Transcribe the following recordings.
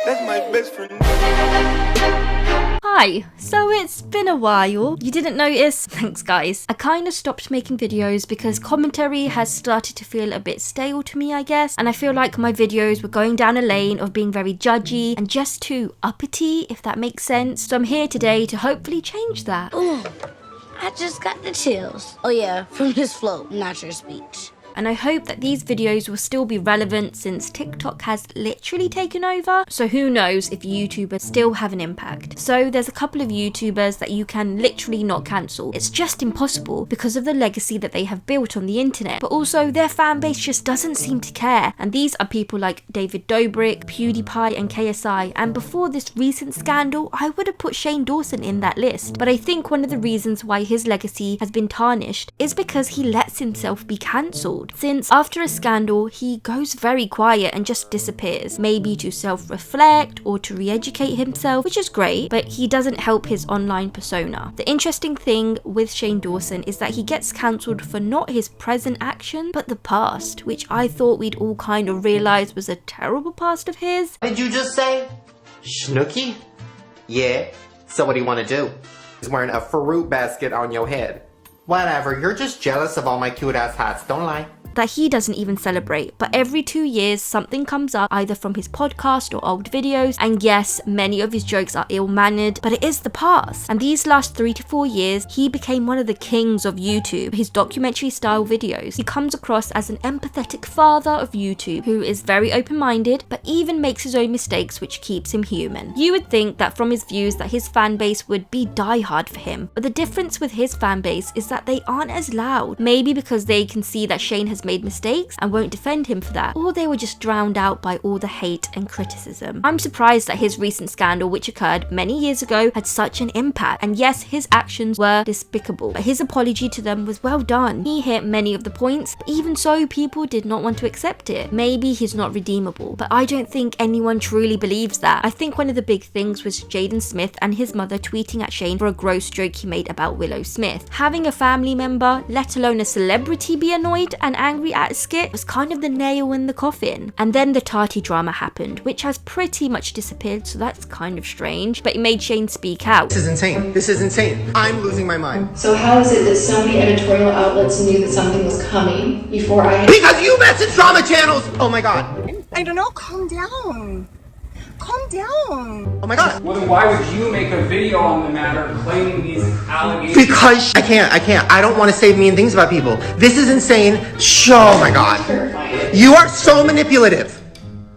That's my best friend. Hi, so it's been a while. You didn't notice? Thanks guys. I kinda stopped making videos because commentary has started to feel a bit stale to me, I guess, and I feel like my videos were going down a lane of being very judgy and just too uppity, if that makes sense. So I'm here today to hopefully change that. Ooh, I just got the chills. Oh yeah, from his flow, not your speech. And I hope that these videos will still be relevant since TikTok has literally taken over. So who knows if YouTubers still have an impact. So there's a couple of YouTubers that you can literally not cancel. It's just impossible because of the legacy that they have built on the internet. But also their fan base just doesn't seem to care. And these are people like David Dobrik, PewDiePie and KSI. And before this recent scandal, I would have put Shane Dawson in that list. But I think one of the reasons why his legacy has been tarnished is because he lets himself be cancelled. Since after a scandal, he goes very quiet and just disappears, maybe to self-reflect or to re-educate himself, which is great, but he doesn't help his online persona. The interesting thing with Shane Dawson is that he gets cancelled for not his present action, but the past, which I thought we'd all kind of realise was a terrible past of his. What did you just say? Schnooky? Yeah, so what do you want to do? He's wearing a fruit basket on your head. Whatever, you're just jealous of all my cute ass hats, don't lie. That he doesn't even celebrate, but every 2 years something comes up either from his podcast or old videos, and yes, many of his jokes are ill-mannered, but it is the past. And these last 3 to 4 years, he became one of the kings of YouTube. His documentary style videos, he comes across as an empathetic father of YouTube who is very open-minded, but even makes his own mistakes, which keeps him human. You would think that from his views that his fan base would be die-hard for him, but the difference with his fan base is that they aren't as loud, maybe because they can see that Shane has made mistakes and won't defend him for that, or they were just drowned out by all the hate and criticism. I'm surprised that his recent scandal, which occurred many years ago, had such an impact, and yes, his actions were despicable, but his apology to them was well done. He hit many of the points, but even so, people did not want to accept it. Maybe he's not redeemable, but I don't think anyone truly believes that. I think one of the big things was Jaden Smith and his mother tweeting at Shane for a gross joke he made about Willow Smith. Having a family member, let alone a celebrity, be annoyed and angry at a skit was kind of the nail in the coffin. And then the Tati drama happened, which has pretty much disappeared, so that's kind of strange, but it made Shane speak out. This is insane. This is insane. I'm losing my mind. So how is it that so many editorial outlets knew that something was coming before I... Because you message drama channels! Oh my god. I don't know, calm down. Calm down. Oh my god. Well, then why would you make a video on the matter claiming these allegations? Because I can't. I don't want to say mean things about people. This is insane. Oh my god. You are so manipulative.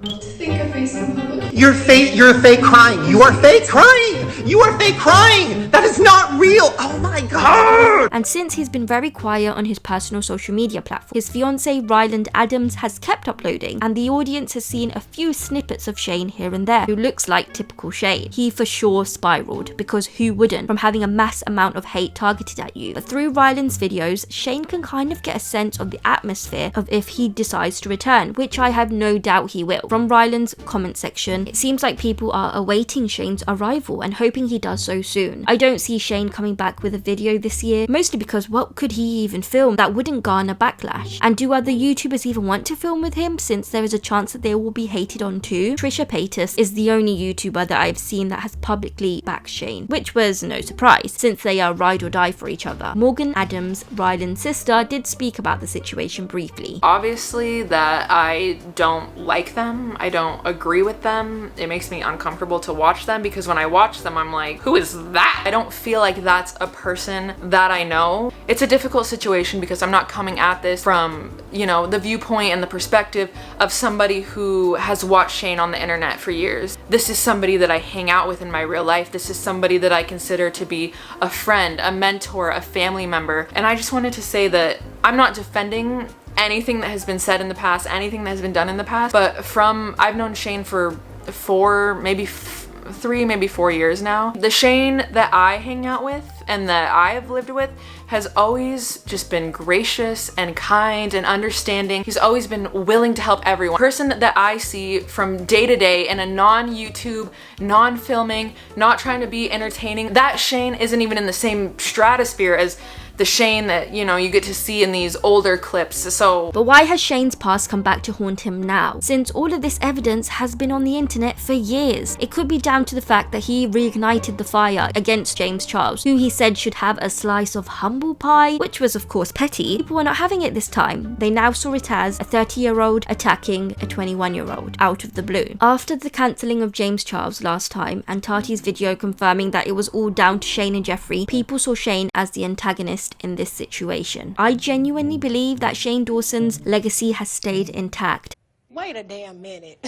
To think of face in public. You're fake crying. You are fake crying. You are fake crying. That is not real. Oh my god. And since he's been very quiet on his personal social media platform, his fiancée Ryland Adams has kept uploading, and the audience has seen a few snippets of Shane here and there, who looks like typical Shane. He for sure spiraled, because who wouldn't, from having a mass amount of hate targeted at you. But through Ryland's videos, Shane can kind of get a sense of the atmosphere of if he decides to return, which I have no doubt he will. From Ryland's comment section, it seems like people are awaiting Shane's arrival and hoping he does so soon. I don't see Shane coming back with a video this year, mostly because what could he even film that wouldn't garner backlash? And do other YouTubers even want to film with him, since there is a chance that they will be hated on too? Trisha Paytas is the only YouTuber that I've seen that has publicly backed Shane, which was no surprise, since they are ride or die for each other. Morgan Adams, Ryland's sister, did speak about the situation briefly. Obviously that I don't like them, I don't agree with them, it makes me uncomfortable to watch them, because when I watch them I'm like, who is that? I don't feel like that's a person that I know. It's a difficult situation because I'm not coming at this from, you know, the viewpoint and the perspective of somebody who has watched Shane on the internet for years. This is somebody that I hang out with in my real life. This is somebody that I consider to be a friend, a mentor, a family member. And I just wanted to say that I'm not defending anything that has been said in the past, anything that has been done in the past, but I've known Shane for 3, maybe 4 years now. The Shane that I hang out with and that I have lived with has always just been gracious and kind and understanding. He's always been willing to help everyone. The person that I see from day to day in a non-YouTube, non-filming, not trying to be entertaining, that Shane isn't even in the same stratosphere as the Shane that, you know, you get to see in these older clips. So, but why has Shane's past come back to haunt him now, since all of this evidence has been on the internet for years? It could be down to the fact that he reignited the fire against James Charles, who he said should have a slice of humble pie, which was of course petty. People were not having it this time. They now saw it as a 30-year-old attacking a 21-year-old out of the blue. After the cancelling of James Charles last time and Tati's video confirming that it was all down to Shane and Jeffree, people saw Shane as the antagonist in this situation. I genuinely believe that Shane Dawson's legacy has stayed intact. Wait a damn minute.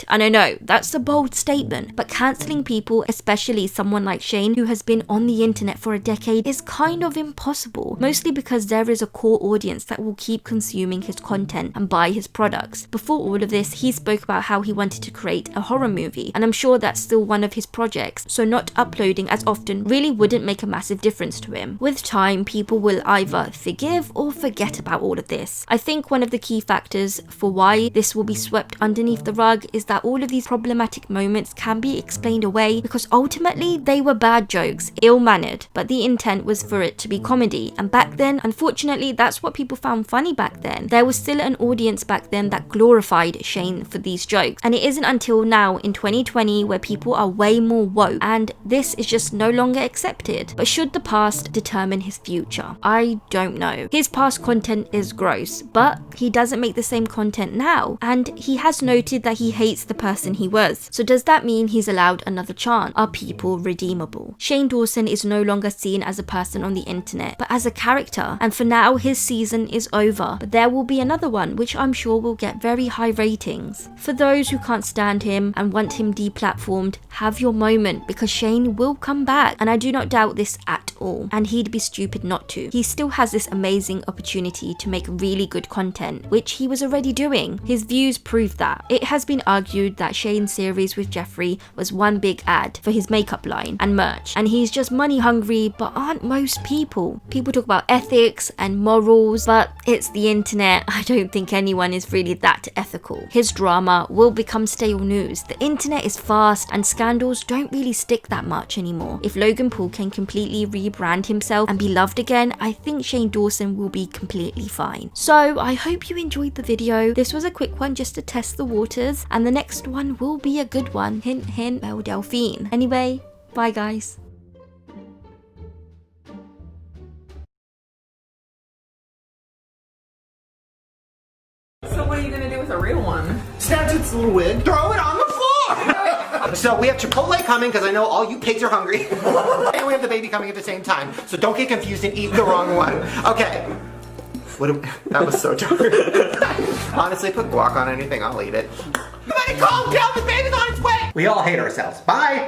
And I know that's a bold statement, but cancelling people, especially someone like Shane who has been on the internet for a decade, is kind of impossible, mostly because there is a core audience that will keep consuming his content and buy his products. Before all of this, he spoke about how he wanted to create a horror movie, and I'm sure that's still one of his projects, so not uploading as often really wouldn't make a massive difference to him. With time, people will either forgive or forget about all of this. I think one of the key factors for why this will be swept underneath the rug is that all of these problematic moments can be explained away because ultimately they were bad jokes, ill-mannered, but the intent was for it to be comedy. And back then, unfortunately, that's what people found funny back then. There was still an audience back then that glorified Shane for these jokes, and it isn't until now in 2020 where people are way more woke and this is just no longer accepted. But should the past determine his future? I don't know. His past content is gross, but he doesn't make the same content now, and he has noted that he hates the person he was. So does that mean he's allowed another chance? Are people redeemable? Shane Dawson is no longer seen as a person on the internet, but as a character, and for now his season is over, but there will be another one which I'm sure will get very high ratings. For those who can't stand him and want him deplatformed, have your moment, because Shane will come back, and I do not doubt this at all, and he'd be stupid not to. He still has this amazing opportunity to make really good content, which he was already doing. His views prove that. It has been argued that Shane's series with Jeffree was one big ad for his makeup line and merch, and he's just money hungry, but aren't most people? People talk about ethics and morals, but it's the internet. I don't think anyone is really that ethical. His drama will become stale news. The internet is fast and scandals don't really stick that much anymore. If Logan Paul can completely rebrand himself and be loved again, I think Shane Dawson will be completely fine. So I hope you enjoyed the video. This was a quick one just to test the waters, and the next one will be a good one. Hint hint, Belle Delphine. Anyway, bye guys. so what are you gonna do with a real one? Snatch its little wig, throw it on the floor! So we have Chipotle coming because I know all you pigs are hungry. And we have the baby coming at the same time. So don't get confused and eat the wrong one. Okay. That was so dark. Honestly, put guac on anything, I'll eat it. Everybody calm down, the baby's on its way! We all hate ourselves. Bye!